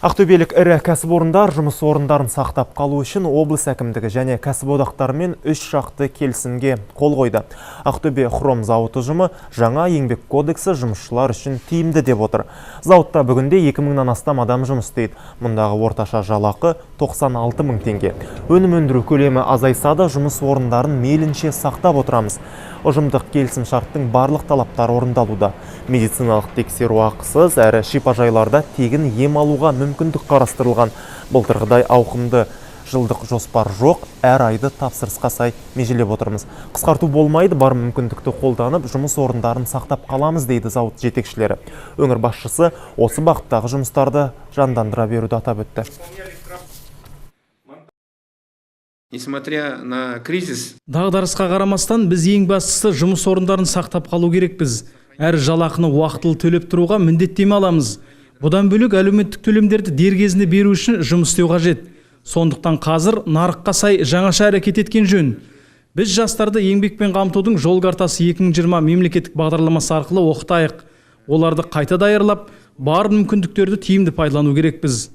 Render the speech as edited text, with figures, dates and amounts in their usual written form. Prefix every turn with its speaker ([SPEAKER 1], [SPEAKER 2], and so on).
[SPEAKER 1] Ақтөбелік ірі кәсіпорындар жұмыс орындарын сақтап қалу үшін облыс әкімдігі және кәсіподақтармен 3 жақты келісімге қол қойды. Ақтөбе хром зауыты ұжымы жаңа еңбек кодексі жұмысшылар үшін тиімді деп отыр. Зауытта бүгінде 2000-нан астам адам жұмыс істейді. Мұндағы орташа жалақы 96 мың теңге. Өнім өндіру көлемі азайса да жұмыс орындарын мейлінше сақтап отырамыз. Ұжымдық келісім шарттың барлық талаптары орындалуда. Медициналық тексеру ақысыз, әрі шипажайларда тегін ем алуға мүмкіндік қарастырылған. Былтырғыдай ауқымды жылдық жоспар жоқ, әр айды тапсырысқа сай межелеп отырмыз. Қысқарту болмайды, бар мүмкіндікті қолданып, жұмыс орындарын сақтап қаламыз, дейді зауыт жетекшілері. Өңір басшысы осы бағыттағы жұмыстарды жандандыра беруді атап өтті.
[SPEAKER 2] Несмотря на кризис,
[SPEAKER 3] дағдарысқа қарамастан біз ең бастысы жұмыс орындарын сақтап қалу керекпіз. Әр жалақыны уақытылы төлеп тұруға міндеттеме аламыз. Бұдан бөлек әлеуметтік төлемдерді дер кезінде беру үшін жұмыс істеу қажет. Сондықтан қазір нарыққа сай жаңаша әрекет еткен жөн. Біз жастарды еңбекпен қамтудың жол картасы 2020 мемлекеттік бағдарламасы арқылы оқытайық. Оларды қайта даярлап, бар мүмкіндіктерді тиімді пайдалану керекпіз.